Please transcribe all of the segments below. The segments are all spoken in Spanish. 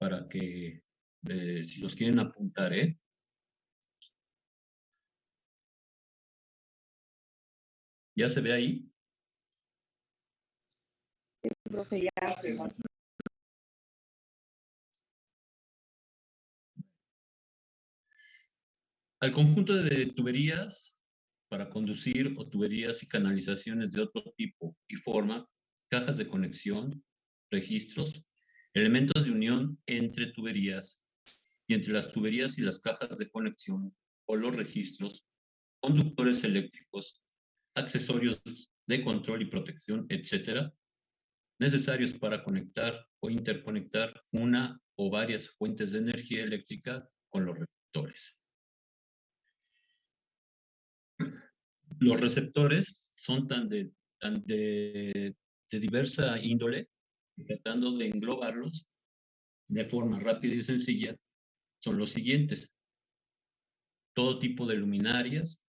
para que, si los quieren apuntar, ¿eh? ¿Ya se ve ahí? Profe, ya. Al conjunto de tuberías para conducir o tuberías y canalizaciones de otro tipo y forma, cajas de conexión, registros, elementos de unión entre tuberías y entre las tuberías y las cajas de conexión o los registros, conductores eléctricos, accesorios de control y protección, etcétera, necesarios para conectar o interconectar una o varias fuentes de energía eléctrica con los receptores. Los receptores son tan de diversa índole, tratando de englobarlos de forma rápida y sencilla, son los siguientes. Todo tipo de luminarias,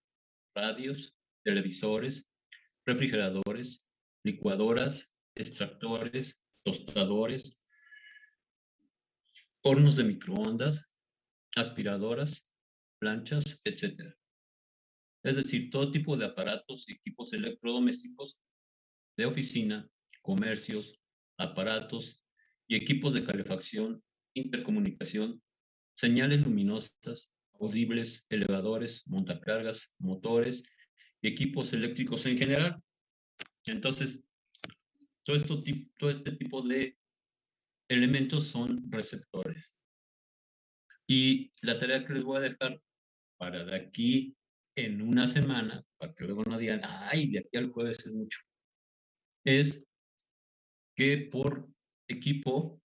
radios, televisores, refrigeradores, licuadoras, extractores, tostadores, hornos de microondas, aspiradoras, planchas, etc. Es decir, todo tipo de aparatos y equipos electrodomésticos de oficina, comercios, aparatos y equipos de calefacción, intercomunicación, señales luminosas, audibles, elevadores, montacargas, motores y equipos eléctricos en general. Entonces, todo este tipo de elementos son receptores. Y la tarea que les voy a dejar para de aquí en una semana, para que luego no digan, ay, de aquí al jueves es mucho, es que por equipo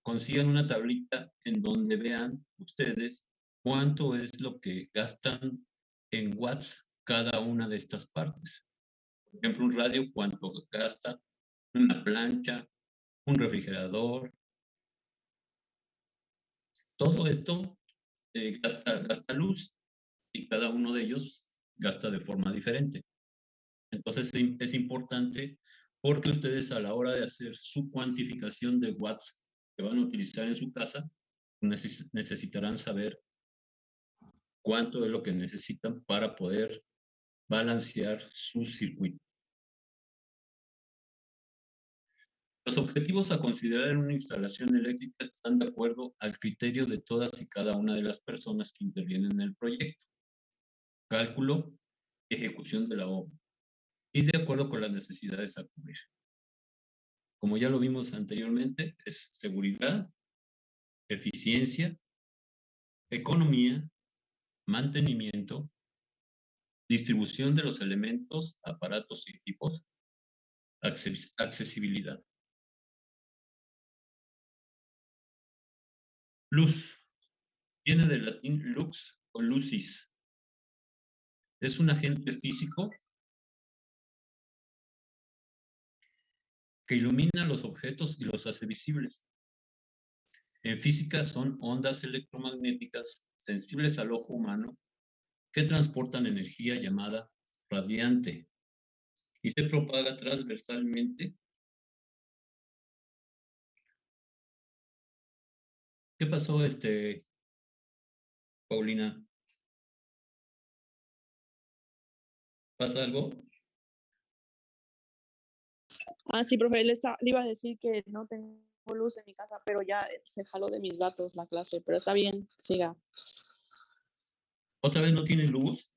consigan una tablita en donde vean ustedes cuánto es lo que gastan en watts cada una de estas partes. Por ejemplo, un radio, cuánto gasta, una plancha, un refrigerador. Todo esto gasta luz y cada uno de ellos gasta de forma diferente. Entonces es importante porque ustedes a la hora de hacer su cuantificación de watts que van a utilizar en su casa, necesitarán saber cuánto es lo que necesitan para poder balancear su circuito. Los objetivos a considerar en una instalación eléctrica están de acuerdo al criterio de todas y cada una de las personas que intervienen en el proyecto. Cálculo y ejecución de la obra. Y de acuerdo con las necesidades a cubrir. Como ya lo vimos anteriormente, es seguridad, eficiencia, economía, mantenimiento, distribución de los elementos, aparatos y equipos, accesibilidad. Luz. Viene del latín lux o lucis. Es un agente físico que ilumina los objetos y los hace visibles. En física son ondas electromagnéticas sensibles al ojo humano que transportan energía llamada radiante y se propaga transversalmente. ¿Qué pasó, Paulina? ¿Pasa algo? Sí, profe, le iba a decir que no tengo luz en mi casa, pero ya se jaló de mis datos la clase, pero está bien, siga. ¿Otra vez no tiene luz?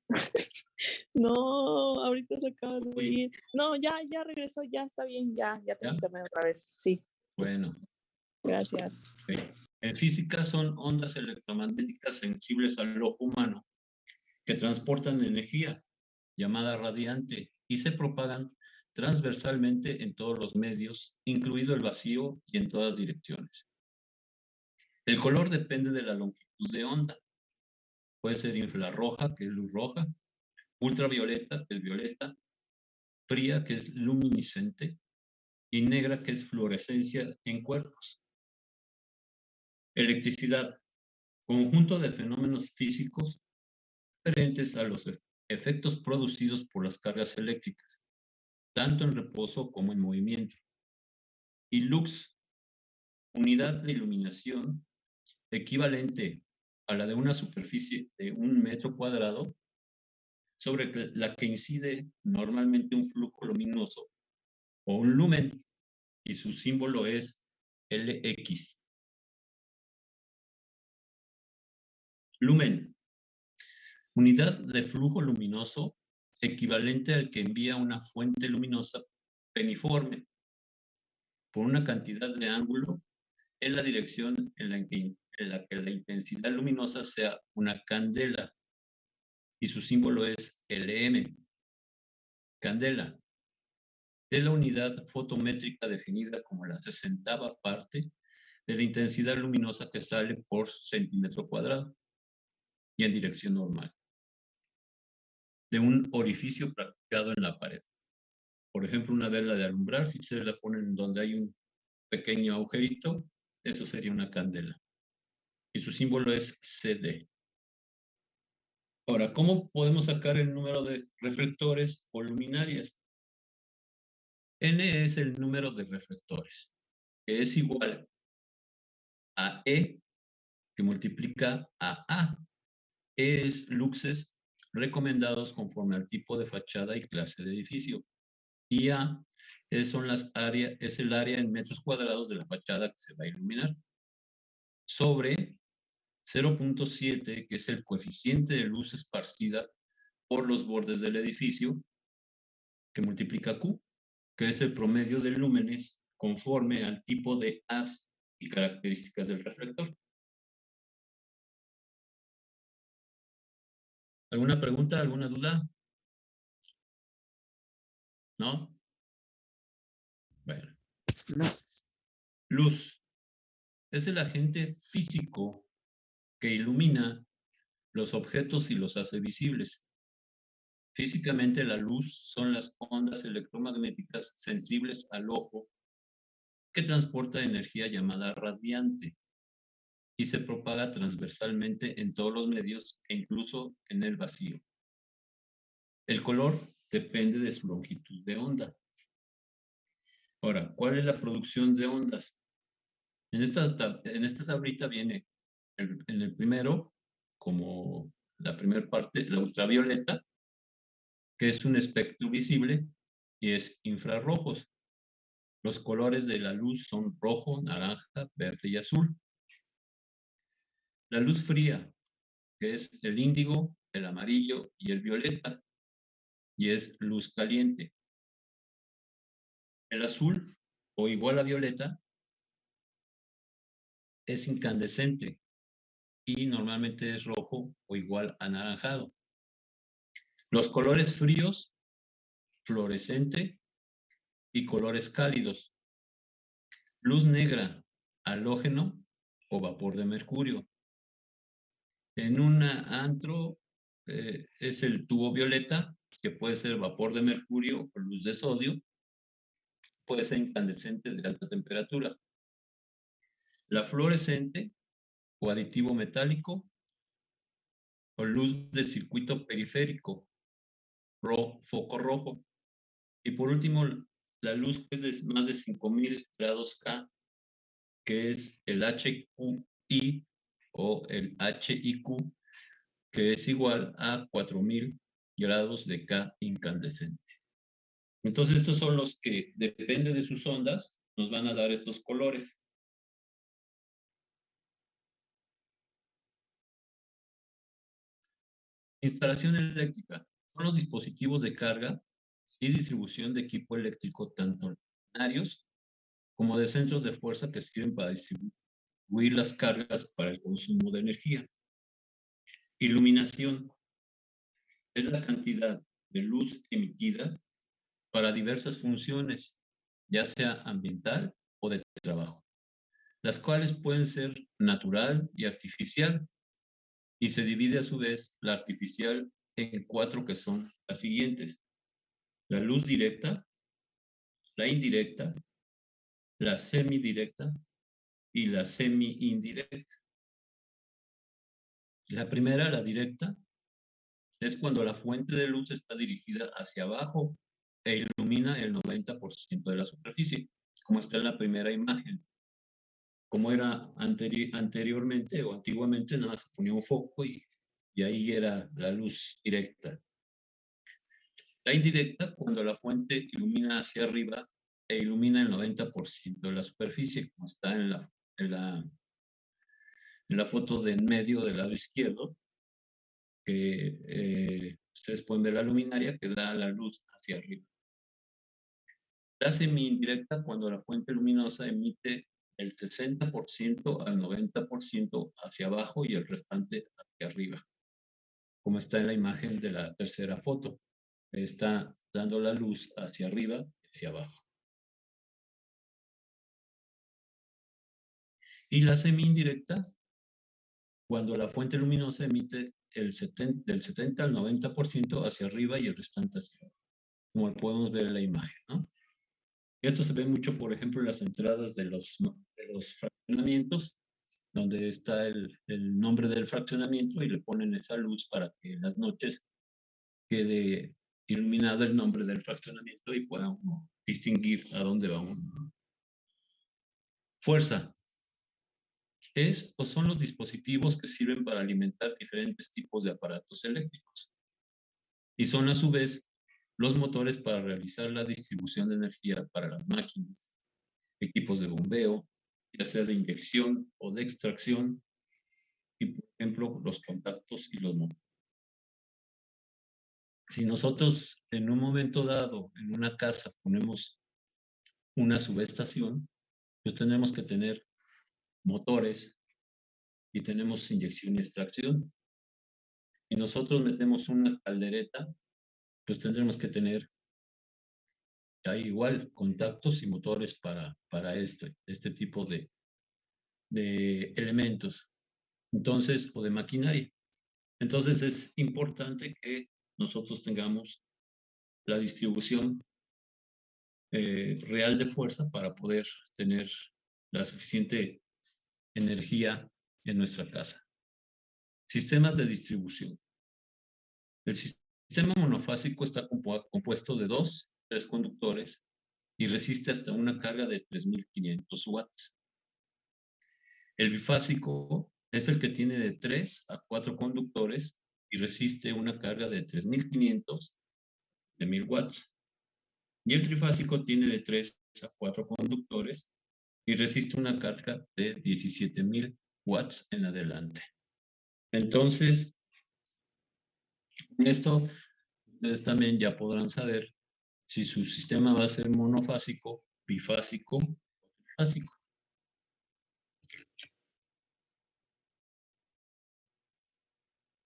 No, ahorita se acaba de ir. No, ya regresó, ya está bien, ya tengo internet otra vez, sí. Bueno. Gracias. Okay. En física son ondas electromagnéticas sensibles al ojo humano que transportan energía llamada radiante y se propagan transversalmente en todos los medios, incluido el vacío y en todas direcciones. El color depende de la longitud de onda. Puede ser infrarroja, que es luz roja, ultravioleta, que es violeta, fría, que es luminiscente, y negra, que es fluorescencia en cuerpos. Electricidad, conjunto de fenómenos físicos diferentes a los efectos producidos por las cargas eléctricas, tanto en reposo como en movimiento. Y lux, unidad de iluminación equivalente a la de una superficie de 1 metro cuadrado sobre la que incide normalmente un flujo luminoso o un lumen, y su símbolo es Lx. Lumen, unidad de flujo luminoso equivalente al que envía una fuente luminosa peniforme por una cantidad de ángulo en la dirección en la que la intensidad luminosa sea una candela, y su símbolo es Lm. Candela es la unidad fotométrica definida como la 60ª parte de la intensidad luminosa que sale por centímetro cuadrado y en dirección normal de un orificio practicado en la pared. Por ejemplo, una vela de alumbrar, si ustedes la ponen donde hay un pequeño agujerito, eso sería una candela. Y su símbolo es CD. Ahora, ¿cómo podemos sacar el número de reflectores o luminarias? N es el número de reflectores, que es igual a E, que multiplica a A. E es luxes recomendados conforme al tipo de fachada y clase de edificio. Y A es el área en metros cuadrados de la fachada que se va a iluminar. Sobre 0.7, que es el coeficiente de luz esparcida por los bordes del edificio, que multiplica Q, que es el promedio de lúmenes conforme al tipo de haz y características del reflector. ¿Alguna pregunta, alguna duda? ¿No? Bueno. No. Luz es el agente físico que ilumina los objetos y los hace visibles. Físicamente, la luz son las ondas electromagnéticas sensibles al ojo que transporta energía llamada radiante y se propaga transversalmente en todos los medios e incluso en el vacío. El color depende de su longitud de onda. Ahora, ¿cuál es la producción de ondas? En esta tablita viene en el primero, como la primera parte, la ultravioleta, que es un espectro visible, y es infrarrojos. Los colores de la luz son rojo, naranja, verde y azul. La luz fría, que es el índigo, el amarillo y el violeta, y es luz caliente. El azul, o igual a violeta, es incandescente y normalmente es rojo o igual a anaranjado. Los colores fríos, fluorescente, y colores cálidos. Luz negra, halógeno o vapor de mercurio. En un antro es el tubo violeta, que puede ser vapor de mercurio o luz de sodio, puede ser incandescente de alta temperatura. La fluorescente o aditivo metálico o luz de circuito periférico, foco rojo. Y por último, la luz que es de más de 5000 grados K, que es el HQI o el HIQ, que es igual a 4000 grados de K incandescente. Entonces, estos son los que, depende de sus ondas, nos van a dar estos colores. Instalación eléctrica. Son los dispositivos de carga y distribución de equipo eléctrico, tanto ordinarios como de centros de fuerza que sirven para distribuir las cargas para el consumo de energía. Iluminación es la cantidad de luz emitida para diversas funciones, ya sea ambiental o de trabajo, las cuales pueden ser natural y artificial, y se divide a su vez la artificial en 4, que son las siguientes: la luz directa, la indirecta, la semidirecta y la semi-indirecta. La primera, la directa, es cuando la fuente de luz está dirigida hacia abajo e ilumina el 90% de la superficie, como está en la primera imagen, como era anteriormente o antiguamente, nada más se ponía un foco y ahí era la luz directa. La indirecta, cuando la fuente ilumina hacia arriba e ilumina el 90% de la superficie, como está en la foto de en medio del lado izquierdo, que ustedes pueden ver la luminaria que da la luz hacia arriba. La semi-indirecta, cuando la fuente luminosa emite el 60% al 90% hacia abajo y el restante hacia arriba, como está en la imagen de la tercera foto. Está dando la luz hacia arriba y hacia abajo. Y la semi-indirecta, cuando la fuente luminosa emite del 70 al 90% hacia arriba y el restante hacia abajo, como podemos ver en la imagen, ¿no? Y esto se ve mucho, por ejemplo, en las entradas de los fraccionamientos, donde está el nombre del fraccionamiento y le ponen esa luz para que en las noches quede iluminado el nombre del fraccionamiento y pueda uno distinguir a dónde va uno. Fuerza. Es o son los dispositivos que sirven para alimentar diferentes tipos de aparatos eléctricos. Y son a su vez los motores para realizar la distribución de energía para las máquinas, equipos de bombeo, ya sea de inyección o de extracción, y por ejemplo los contactos y los motores. Si nosotros en un momento dado en una casa ponemos una subestación, pues tenemos que tener motores y tenemos inyección y extracción. Si nosotros metemos una caldereta, pues tendremos que tener ahí igual contactos y motores para este tipo de elementos. Entonces, o de maquinaria. Entonces es importante que nosotros tengamos la distribución real de fuerza para poder tener la suficiente energía en nuestra casa. Sistemas de distribución. El sistema monofásico está compuesto de 3 conductores y resiste hasta una carga de 3.500 watts. El bifásico es el que tiene de 3 a 4 conductores y resiste una carga de 3.500 de 1.000 watts. Y el trifásico tiene de 3 a 4 conductores y resiste una carga de 17.000 watts en adelante. Entonces, con esto, ustedes también ya podrán saber si su sistema va a ser monofásico, bifásico o trifásico.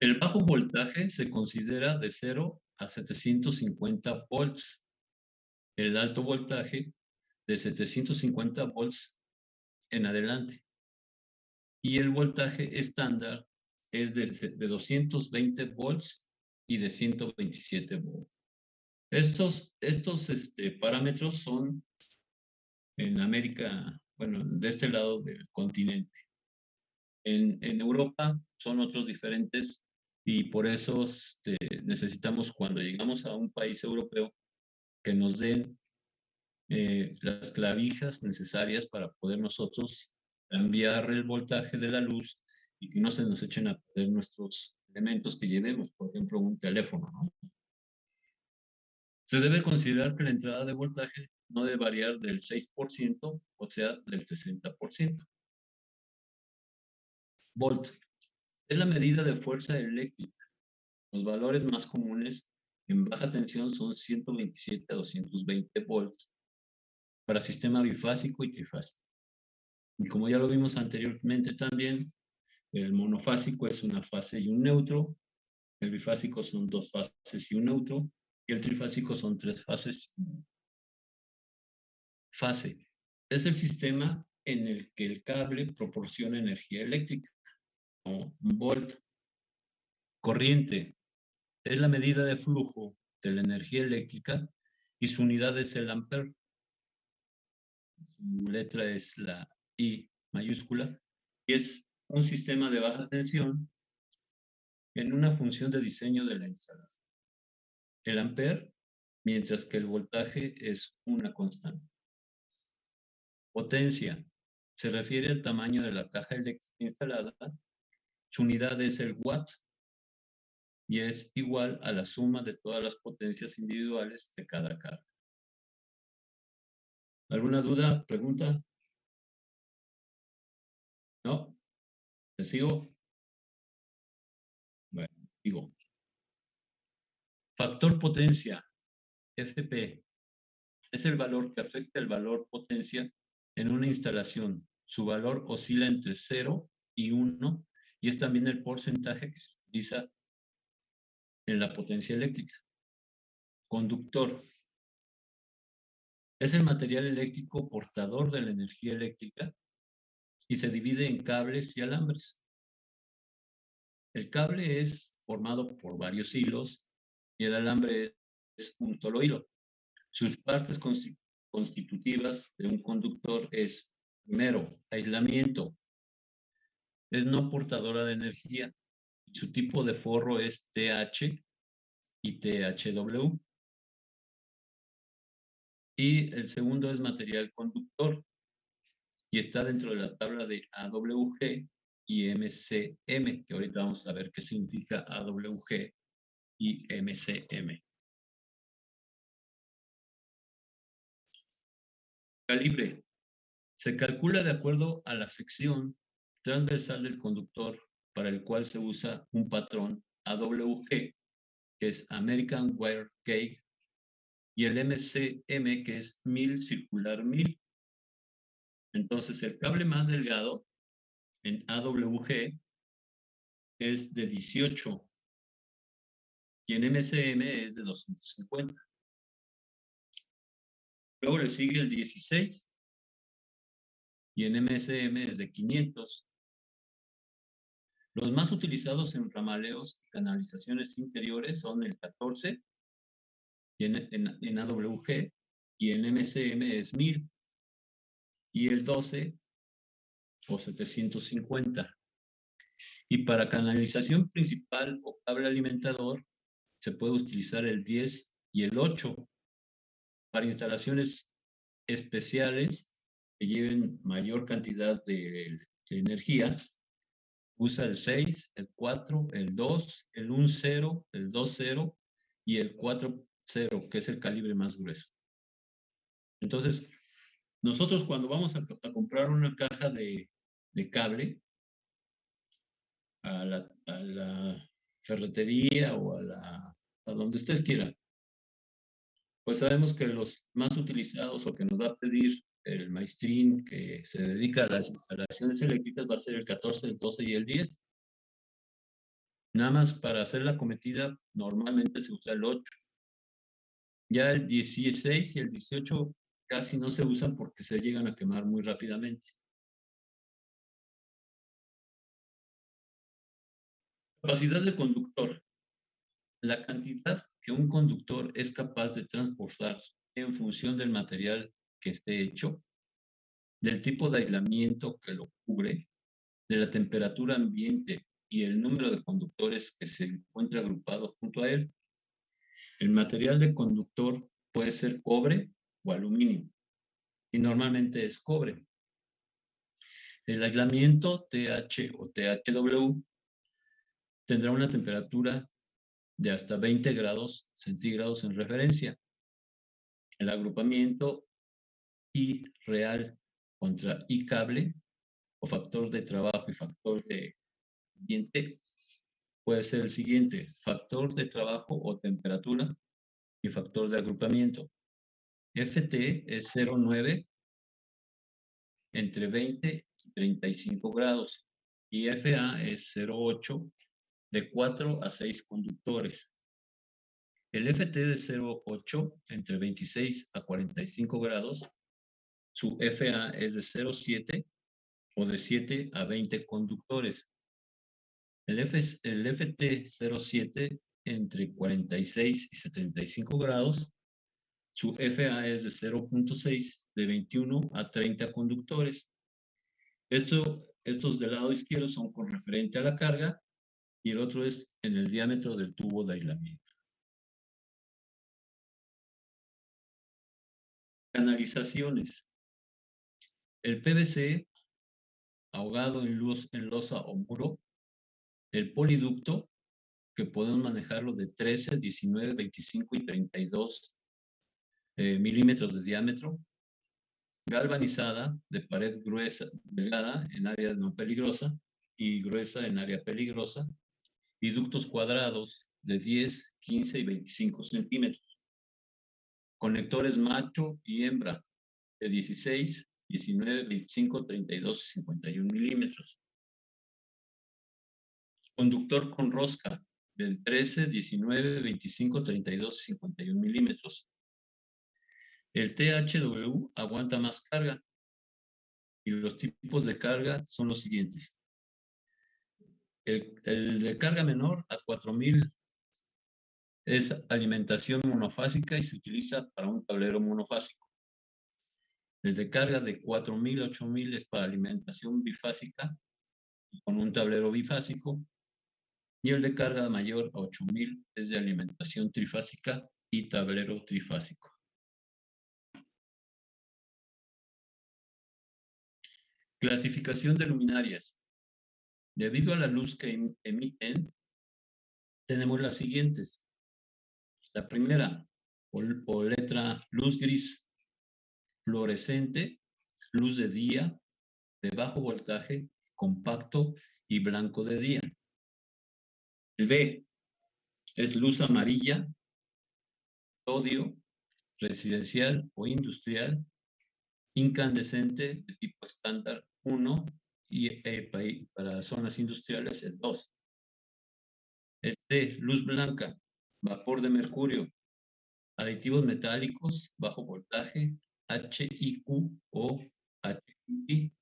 El bajo voltaje se considera de 0 a 750 volts. El alto voltaje de 750 volts en adelante. Y el voltaje estándar es de 220 volts y de 127 volts. Estos parámetros son en América, bueno, de este lado del continente. En Europa son otros diferentes y por eso necesitamos cuando llegamos a un país europeo que nos den las clavijas necesarias para poder nosotros cambiar el voltaje de la luz y que no se nos echen a perder nuestros elementos que llevemos, por ejemplo, un teléfono, ¿no? Se debe considerar que la entrada de voltaje no debe variar del 6%, o sea, del 60%. Volt es la medida de fuerza eléctrica. Los valores más comunes en baja tensión son 127 a 220 volts para sistema bifásico y trifásico. Y como ya lo vimos anteriormente también, el monofásico es una fase y un neutro, el bifásico son 2 fases y un neutro, y el trifásico son 3 fases. Fase es el sistema en el que el cable proporciona energía eléctrica, o volt. Corriente es la medida de flujo de la energía eléctrica y su unidad es el ampere. Su letra es la I mayúscula y es un sistema de baja tensión en una función de diseño de la instalación. El ampere, mientras que el voltaje es una constante. Potencia se refiere al tamaño de la caja eléctrica instalada. Su unidad es el watt y es igual a la suma de todas las potencias individuales de cada carga. ¿Alguna duda, pregunta? ¿No? ¿Le sigo? Bueno, digo. Factor potencia, FP, es el valor que afecta el valor potencia en una instalación. Su valor oscila entre 0 y 1 y es también el porcentaje que se utiliza en la potencia eléctrica. Conductor. Es el material eléctrico portador de la energía eléctrica y se divide en cables y alambres. El cable es formado por varios hilos y el alambre es un solo hilo. Sus partes constitutivas de un conductor es, primero, aislamiento. Es no portadora de energía. Su tipo de forro es TH y THW. Y el segundo es material conductor y está dentro de la tabla de AWG y MCM, que ahorita vamos a ver qué significa AWG y MCM. Calibre. Se calcula de acuerdo a la sección transversal del conductor para el cual se usa un patrón AWG, que es American Wire Gauge, y el MCM, que es 1000 circular 1000. Entonces, el cable más delgado en AWG es de 18 y en MCM es de 250. Luego le sigue el 16 y en MCM es de 500. Los más utilizados en ramaleos y canalizaciones interiores son el 14 y en AWG y en MCM es 1000 y el 12 o 750. Y para canalización principal o cable alimentador se puede utilizar el 10 y el 8. Para instalaciones especiales que lleven mayor cantidad de energía, usa el 6, el 4, el 2, el 1-0, el 2-0 y el 4-0, que es el calibre más grueso. Entonces, nosotros cuando vamos a comprar una caja de cable a la ferretería o a donde ustedes quieran, pues sabemos que los más utilizados o que nos va a pedir el maestrín que se dedica a las instalaciones eléctricas va a ser el 14, el 12 y el 10. Nada más para hacer la cometida normalmente se usa el 8. Ya el 16 y el 18 casi no se usan porque se llegan a quemar muy rápidamente. Capacidad del conductor. La cantidad que un conductor es capaz de transportar en función del material que esté hecho, del tipo de aislamiento que lo cubre, de la temperatura ambiente y el número de conductores que se encuentra agrupado junto a él. El material de conductor puede ser cobre o aluminio y normalmente es cobre. El aislamiento TH o THW tendrá una temperatura de hasta 20 grados centígrados en referencia. El agrupamiento I real contra I cable o factor de trabajo y factor de ambiente puede ser el siguiente: factor de trabajo o temperatura y factor de agrupamiento. FT es 0,9 entre 20 y 35 grados y FA es 0,8 de 4 a 6 conductores. El FT de 0,8 entre 26 a 45 grados, su FA es de 0,7 o de 7 a 20 conductores. El FT 0,7 entre 46 y 75 grados, su FA es de 0,6 de 21 a 30 conductores. Estos del lado izquierdo son con referente a la carga y el otro es en el diámetro del tubo de aislamiento. Canalizaciones. El PVC ahogado en losa o muro, el poliducto, que podemos manejarlo de 13, 19, 25 y 32 milímetros de diámetro, galvanizada de pared gruesa, delgada en área no peligrosa y gruesa en área peligrosa, y ductos cuadrados de 10, 15 y 25 centímetros. Conectores macho y hembra de 16, 19, 25, 32 y 51 milímetros. Conductor con rosca del 13, 19, 25, 32 y 51 milímetros. El THW aguanta más carga y los tipos de carga son los siguientes. El de carga menor a 4000 es alimentación monofásica y se utiliza para un tablero monofásico. El de carga de 4000 a 8000 es para alimentación bifásica con un tablero bifásico. Y el de carga mayor a 8000 es de alimentación trifásica y tablero trifásico. Clasificación de luminarias. Debido a la luz que emiten, tenemos las siguientes. La primera, o letra luz gris, fluorescente, luz de día, de bajo voltaje, compacto y blanco de día. El B es luz amarilla, sodio, residencial o industrial, incandescente de tipo estándar 1 y para zonas industriales el 2. El D, luz blanca, vapor de mercurio, aditivos metálicos, bajo voltaje, HIQ o HI.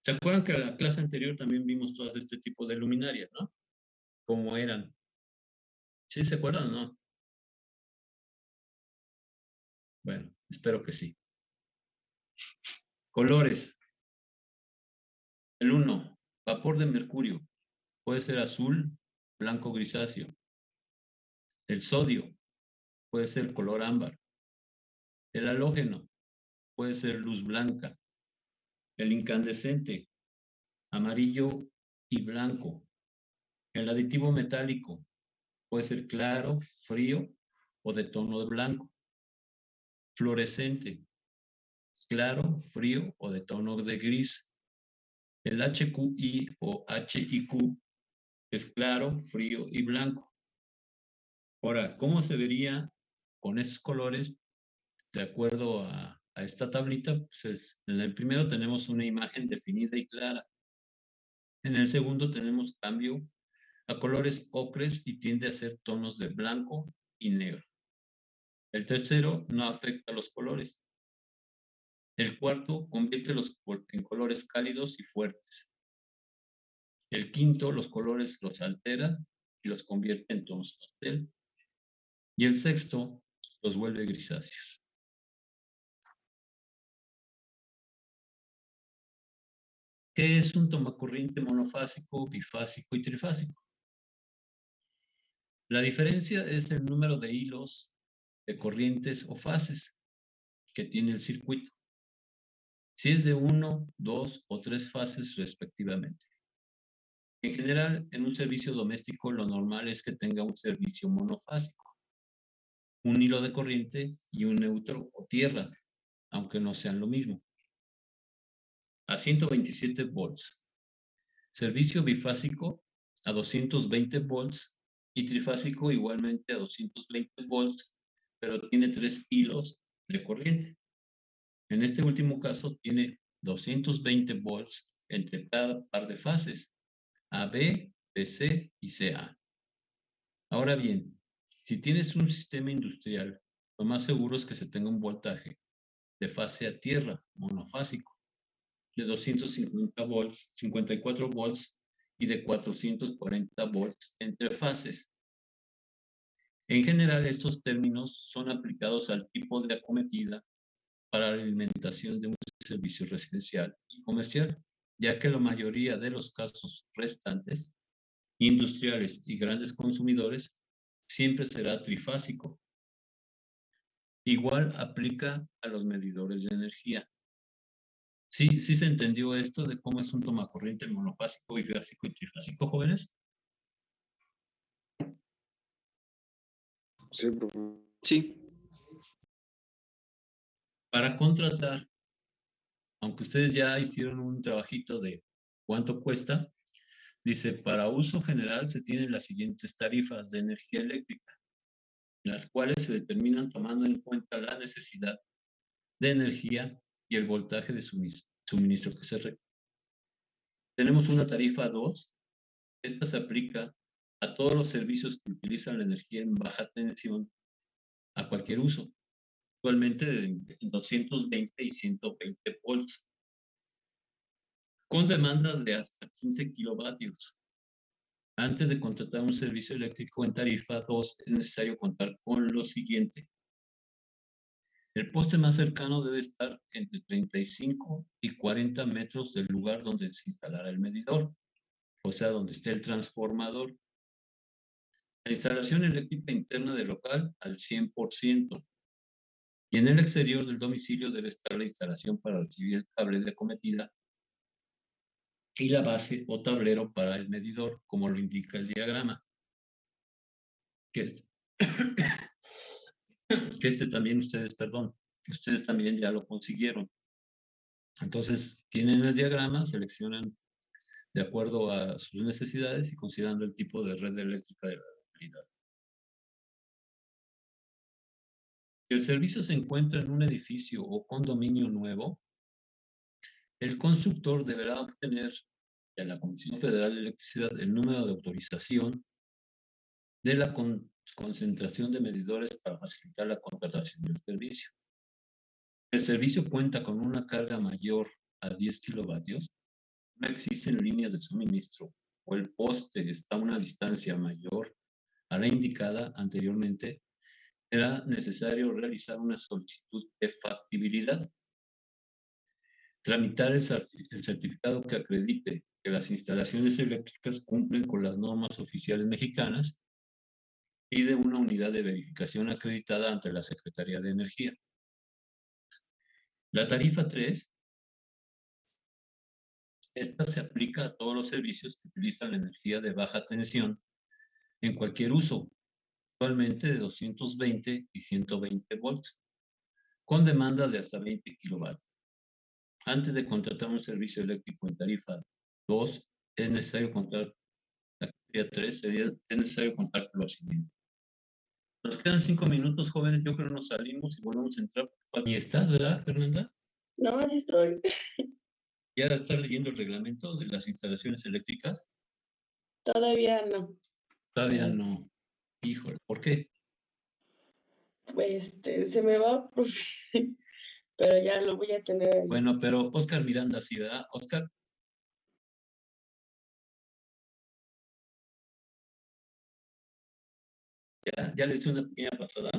¿Se acuerdan que en la clase anterior también vimos todas este tipo de luminarias, no? ¿Cómo eran? ¿Sí se acuerdan o no? Bueno, espero que sí. Colores. El 1, vapor de mercurio. Puede ser azul, blanco grisáceo. El sodio puede ser color ámbar. El halógeno puede ser luz blanca. El incandescente, amarillo y blanco. El aditivo metálico puede ser claro, frío o de tono de blanco. Fluorescente, claro, frío o de tono de gris. El HQI o HIQ es claro, frío y blanco. Ahora, ¿cómo se vería con esos colores? De acuerdo a esta tablita, pues en el primero tenemos una imagen definida y clara. En el segundo tenemos cambio a colores ocres y tiende a ser tonos de blanco y negro. El tercero no afecta a los colores. El cuarto convierte en colores cálidos y fuertes. El quinto, los colores los altera y los convierte en tonos pastel. Y el sexto, los vuelve grisáceos. ¿Qué es un tomacorriente monofásico, bifásico y trifásico? La diferencia es el número de hilos, de corrientes o fases que tiene el circuito. Si es de 1, 2 o 3 fases respectivamente. En general, en un servicio doméstico lo normal es que tenga un servicio monofásico, un hilo de corriente y un neutro o tierra, aunque no sean lo mismo. A 127 volts. Servicio bifásico a 220 volts y trifásico igualmente a 220 volts, pero tiene 3 hilos de corriente. En este último caso tiene 220 volts entre cada par de fases, AB, BC y CA. Ahora bien, si tienes un sistema industrial, lo más seguro es que se tenga un voltaje de fase a tierra, monofásico, de 250 volts, 54 volts y de 440 volts entre fases. En general, estos términos son aplicados al tipo de acometida para la alimentación de un servicio residencial y comercial, ya que la mayoría de los casos restantes, industriales y grandes consumidores, siempre será trifásico. Igual aplica a los medidores de energía. Sí se entendió esto de cómo es un tomacorriente monofásico, bifásico y trifásico, jóvenes. Sí, profe. Sí. Para contratar, aunque ustedes ya hicieron un trabajito de cuánto cuesta, dice, para uso general se tienen las siguientes tarifas de energía eléctrica, las cuales se determinan tomando en cuenta la necesidad de energía y el voltaje de suministro que se requiere. Tenemos una tarifa 2. Esta se aplica a todos los servicios que utilizan la energía en baja tensión a cualquier uso, actualmente de 220 y 120 volts, con demanda de hasta 15 kilovatios. Antes de contratar un servicio eléctrico en tarifa 2, es necesario contar con lo siguiente. El poste más cercano debe estar entre 35 y 40 metros del lugar donde se instalará el medidor, o sea, donde esté el transformador. La instalación eléctrica interna del local al 100%. Y en el exterior del domicilio debe estar la instalación para recibir el cable de acometida y la base o tablero para el medidor, como lo indica el diagrama. Que también ustedes también ya lo consiguieron. Entonces, tienen el diagrama, seleccionan de acuerdo a sus necesidades y considerando el tipo de red eléctrica de la localidad. Si el servicio se encuentra en un edificio o condominio nuevo, el constructor deberá obtener de la Comisión Federal de Electricidad el número de autorización de la concentración de medidores para facilitar la contratación del servicio. El servicio cuenta con una carga mayor a 10 kilovatios, no existen líneas de suministro o el poste está a una distancia mayor a la indicada anteriormente, era necesario realizar una solicitud de factibilidad, tramitar el certificado que acredite que las instalaciones eléctricas cumplen con las normas oficiales mexicanas y de una unidad de verificación acreditada ante la Secretaría de Energía. La tarifa 3, esta se aplica a todos los servicios que utilizan la energía de baja tensión en cualquier uso, actualmente de 220 y 120 volts, con demanda de hasta 20 kilovatios. Antes de contratar un servicio eléctrico en tarifa 2, es necesario contar, la tarifa 3 es necesario contar con lo siguiente. Nos quedan 5 minutos, jóvenes, yo creo que nos salimos y volvemos a entrar. ¿Y estás, verdad, Fernanda? No, así estoy. ¿Ya estás leyendo el reglamento de las instalaciones eléctricas? Todavía no. Todavía no. Híjole, ¿por qué? Pues se me va, profe, pero ya lo voy a tener ahí. Bueno, pero Oscar Miranda, ¿sí, verdad? Oscar. ¿Ya le hice una pequeña pasada?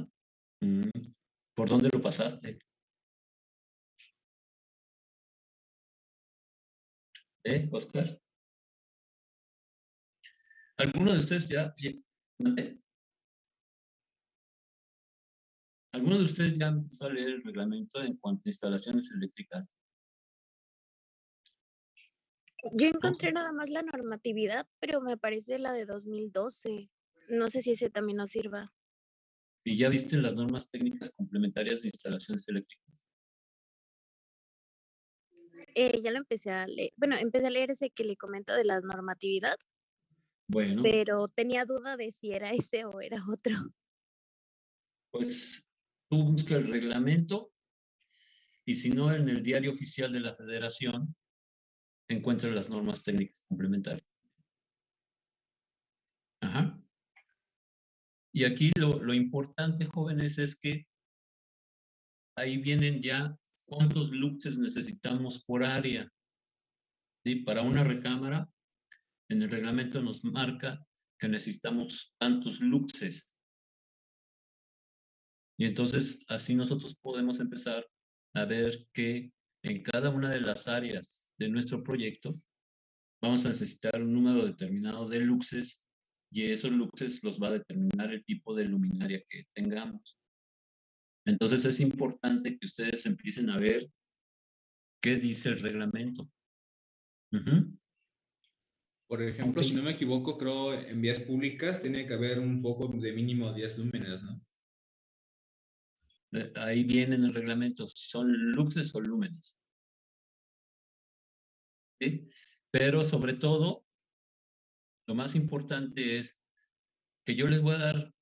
¿Por dónde lo pasaste? Oscar? ¿Alguno de ustedes ¿Alguno de ustedes ya empezó a leer el reglamento en cuanto a instalaciones eléctricas? Yo encontré nada más la normatividad, pero me parece la de 2012. No sé si ese también nos sirva. ¿Y ya viste las normas técnicas complementarias de instalaciones eléctricas? Ya lo empecé a leer. Bueno, empecé a leer ese que le comento de la normatividad, Bueno, pero tenía duda de si era ese o era otro. pues tú busca el reglamento y si no, en el diario oficial de la Federación encuentras las normas técnicas complementarias. Ajá. Y aquí lo importante, jóvenes, es que ahí vienen ya cuántos luxes necesitamos por área. ¿Sí? Para una recámara, en el reglamento nos marca que necesitamos tantos luxes. Y entonces así nosotros podemos empezar a ver que en cada una de las áreas de nuestro proyecto vamos a necesitar un número determinado de luxes y esos luxes los va a determinar el tipo de luminaria que tengamos. Entonces es importante que ustedes empiecen a ver qué dice el reglamento. Ujú. Por ejemplo, Ok. si no me equivoco, creo en vías públicas tiene que haber un foco de mínimo 10 lúmenes, ¿no? Ahí viene en el reglamento, si son luxes o lúmenes. ¿Sí? Pero sobre todo, lo más importante es que yo les voy a dar,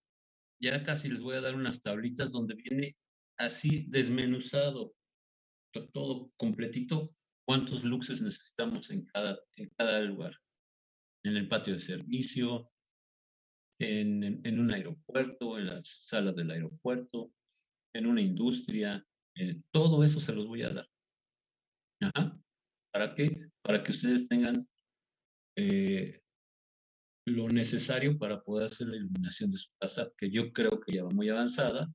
ya casi les voy a dar unas tablitas donde viene así desmenuzado, todo completito, cuántos luxes necesitamos en cada lugar. En el patio de servicio, en un aeropuerto, en las salas del aeropuerto, en una industria, todo eso se los voy a dar. Ajá. ¿Para qué? Para que ustedes tengan lo necesario para poder hacer la iluminación de su casa, que yo creo que ya va muy avanzada.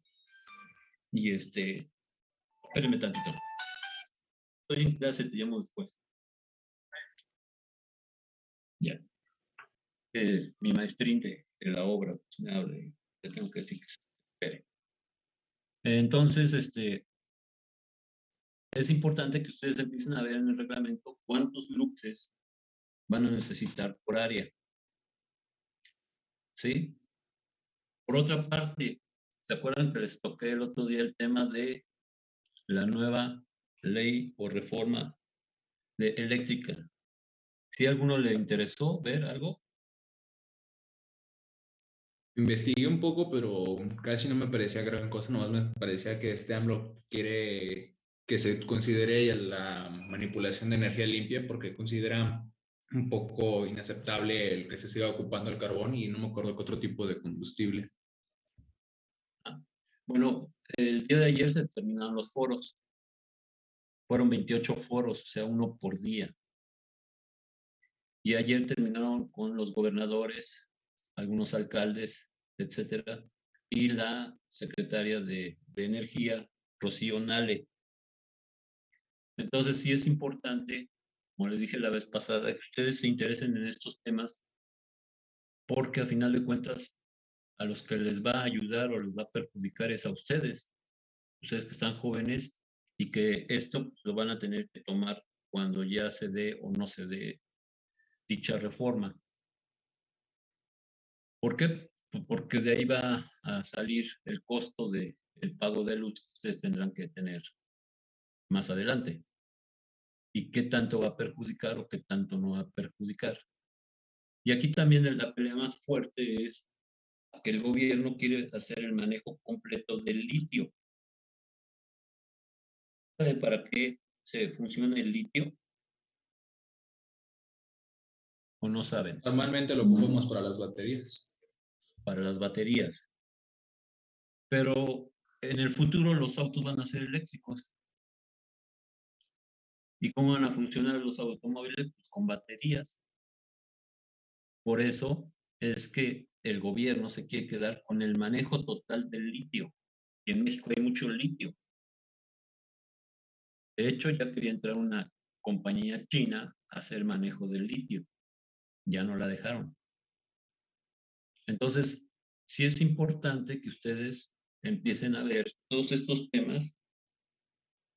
Y espérenme tantito. Estoy en clase, te llamo después. Ya. Mi maestrín de la obra pues, me habla y le tengo que decir que se espere. Entonces, es importante que ustedes empiecen a ver en el reglamento cuántos luxes van a necesitar por área. ¿Sí? Por otra parte, ¿se acuerdan que les toqué el otro día el tema de la nueva ley o reforma de eléctrica? ¿Si a alguno le interesó ver algo? Investigué un poco, pero casi no me parecía gran cosa, nomás me parecía que este AMLO quiere que se considere la manipulación de energía limpia porque considera un poco inaceptable el que se siga ocupando el carbón y no me acuerdo qué otro tipo de combustible. Bueno, el día de ayer se terminaron los foros. Fueron 28 foros, o sea, uno por día. Y ayer terminaron con los gobernadores, algunos alcaldes, etcétera, y la secretaria de Energía, Rocío Nale. Entonces, sí es importante, como les dije la vez pasada, que ustedes se interesen en estos temas, porque a final de cuentas, a los que les va a ayudar o les va a perjudicar es a ustedes que están jóvenes y que esto pues, lo van a tener que tomar cuando ya se dé o no se dé dicha reforma. ¿Por qué? Porque de ahí va a salir el costo del pago de luz que ustedes tendrán que tener más adelante. ¿Y qué tanto va a perjudicar o qué tanto no va a perjudicar? Y aquí también la pelea más fuerte es que el gobierno quiere hacer el manejo completo del litio. ¿Saben para qué se funciona el litio? ¿O no saben? Normalmente lo ocupamos para las baterías. Para las baterías. Pero en el futuro los autos van a ser eléctricos. ¿Y cómo van a funcionar los automóviles? Pues con baterías. Por eso es que el gobierno se quiere quedar con el manejo total del litio. Y en México hay mucho litio. De hecho, ya quería entrar una compañía china a hacer manejo del litio. Ya no la dejaron. Entonces, sí es importante que ustedes empiecen a ver todos estos temas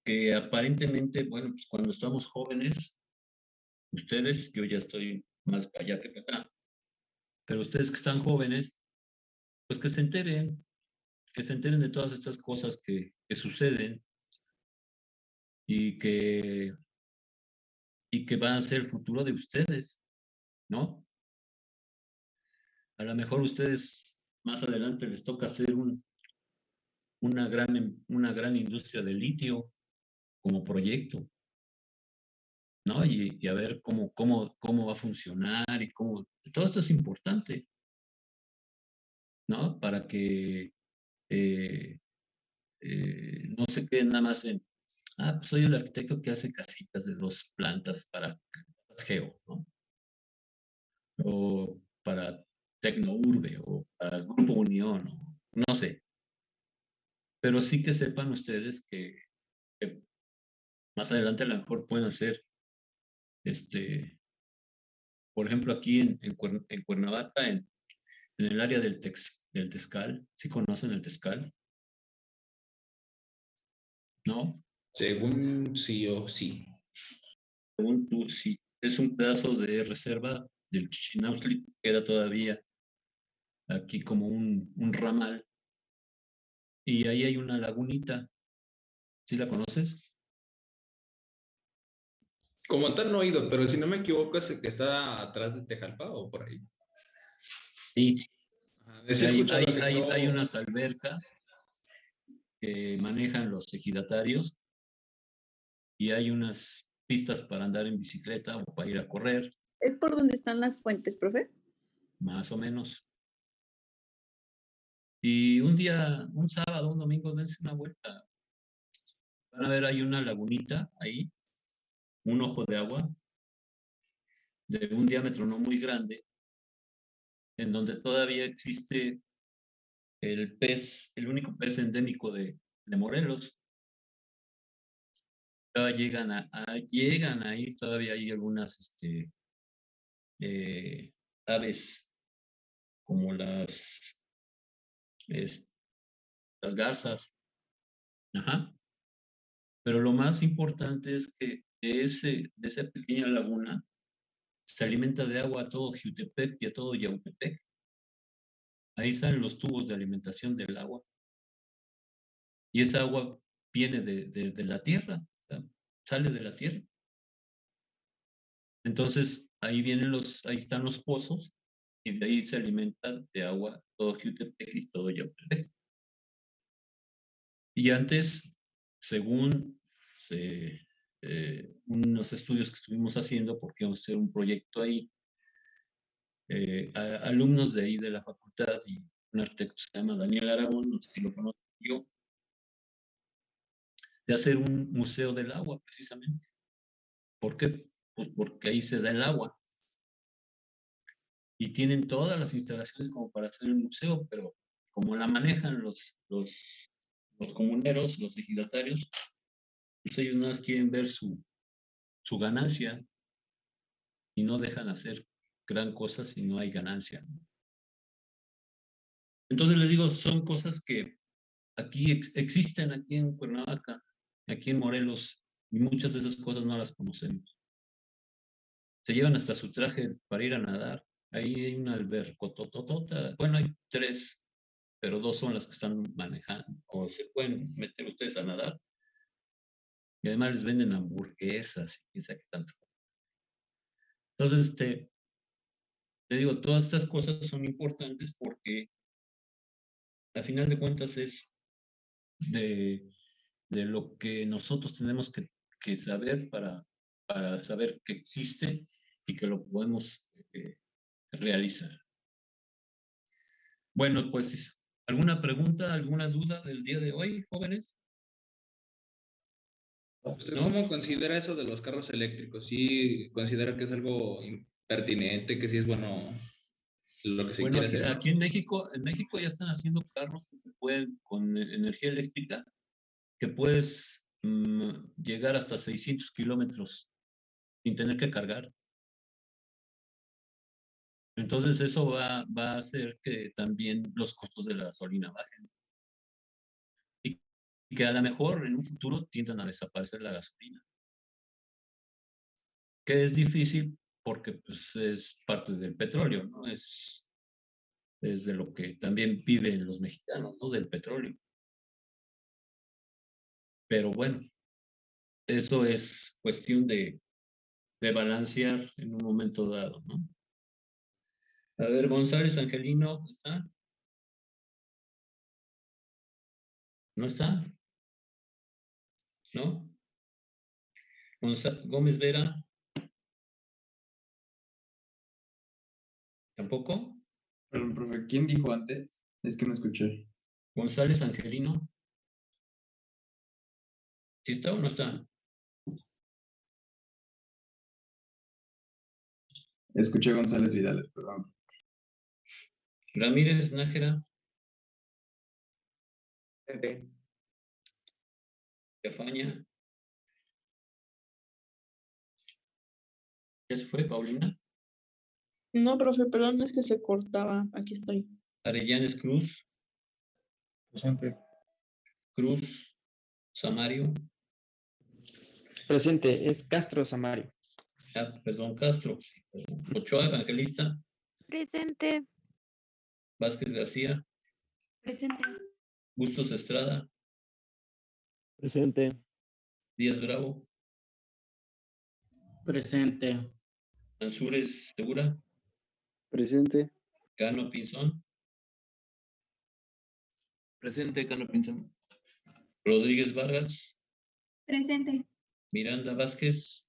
que aparentemente, bueno, pues cuando estamos jóvenes, ustedes, yo ya estoy más para allá que para acá, pero ustedes que están jóvenes, pues que se enteren de todas estas cosas que suceden y que van a ser el futuro de ustedes, ¿no? A lo mejor ustedes más adelante les toca hacer una gran industria de litio como proyecto, ¿no? Y a ver cómo va a funcionar y cómo... Todo esto es importante, ¿no? Para que no se queden nada más en, pues soy el arquitecto que hace casitas de 2 plantas para Geo, ¿no? O para Tecnourbe, o para Grupo Unión, no sé. Pero sí que sepan ustedes que más adelante a lo mejor pueden hacer, por ejemplo, aquí en Cuernavaca, en el área del Tezcal, ¿sí conocen el Tezcal? ¿No? Según sí o sí. según tú, sí, es un pedazo de reserva del Chichinauhtli, queda todavía aquí como un ramal, y ahí hay una lagunita, ¿sí la conoces? Como tal no he ido, pero si no me equivoco es el que está atrás de Tejalpa o por ahí. Sí, Ajá, sí he escuchado que hay unas albercas que manejan los ejidatarios y hay unas pistas para andar en bicicleta o para ir a correr, ¿Es por donde están las fuentes, profe? más o menos. Y un día, un sábado, un domingo, dense una vuelta. Van a ver, hay una lagunita ahí, un ojo de agua, de un diámetro no muy grande, en donde todavía existe el pez, el único pez endémico de Morelos. Todavía llegan ahí, todavía hay algunas aves como es- las garzas. Ajá. Pero lo más importante es que de esa pequeña laguna se alimenta de agua a todo Jiutepec y a todo Yautepec. Ahí salen los tubos de alimentación del agua. Y esa agua viene de la tierra, o sea, sale de la tierra. Entonces, ahí están los pozos y de ahí se alimenta de agua todo Jiutepec y todo Yautepec. Y antes, según unos estudios que estuvimos haciendo, porque íbamos a hacer un proyecto ahí, alumnos de ahí de la facultad y un arquitecto que se llama Daniel Aragón, no sé si lo conozco yo, de hacer un museo del agua, precisamente. ¿Por qué? Pues porque ahí se da el agua. Y tienen todas las instalaciones como para hacer el museo, pero como la manejan los comuneros, los ejidatarios, pues ellos nada más quieren ver su ganancia y no dejan hacer gran cosa si no hay ganancia. Entonces les digo, son cosas que aquí existen, aquí en Cuernavaca, aquí en Morelos, y muchas de esas cosas no las conocemos. Se llevan hasta su traje para ir a nadar. Ahí hay una albercototota. Bueno, hay 3, pero 2 son las que están manejando, o se pueden meter ustedes a nadar. Y además les venden hamburguesas y qué tanto. Entonces, te digo, todas estas cosas son importantes porque al final de cuentas es de, de lo que nosotros tenemos que saber para saber que existe y que lo podemos realizar. Bueno, pues, ¿alguna pregunta, alguna duda del día de hoy, jóvenes? ¿Usted ¿No? cómo considera eso de los carros eléctricos? ¿Sí considera que es algo pertinente, que sí es bueno lo que se Bueno, quiere hacer? aquí en México ya están haciendo carros que pueden, con energía eléctrica, que puedes llegar hasta 600 kilómetros sin tener que cargar. Entonces eso va a hacer que también los costos de la gasolina bajen. Y que a lo mejor en un futuro tiendan a desaparecer la gasolina. Que es difícil porque pues, es parte del petróleo, ¿no? Es de lo que también viven los mexicanos, ¿no? Del petróleo. Pero bueno, eso es cuestión de balancear en un momento dado, ¿no? A ver, González Angelino, ¿está? ¿No está? ¿No? Gómez Vera, ¿tampoco? Perdón, profe, ¿quién dijo antes? Es que no escuché. González Angelino, ¿sí está o no está? Escuché González Vidal, perdón. Ramírez Nájera, Cafaña, ¿ya se fue Paulina? No, profe, perdón, es que se cortaba. Aquí estoy. Arellanes Cruz, Cruz, Samario, Presente, es Castro Samario. Castro. Sí, perdón. Ochoa Evangelista, Presente. Vázquez García, Presente. Bustos Estrada, Presente. Díaz Bravo, Presente. Ansúrez Segura, Presente. Cano Pinzón, Presente, Cano Pinzón. Rodríguez Vargas, Presente. Miranda Vázquez,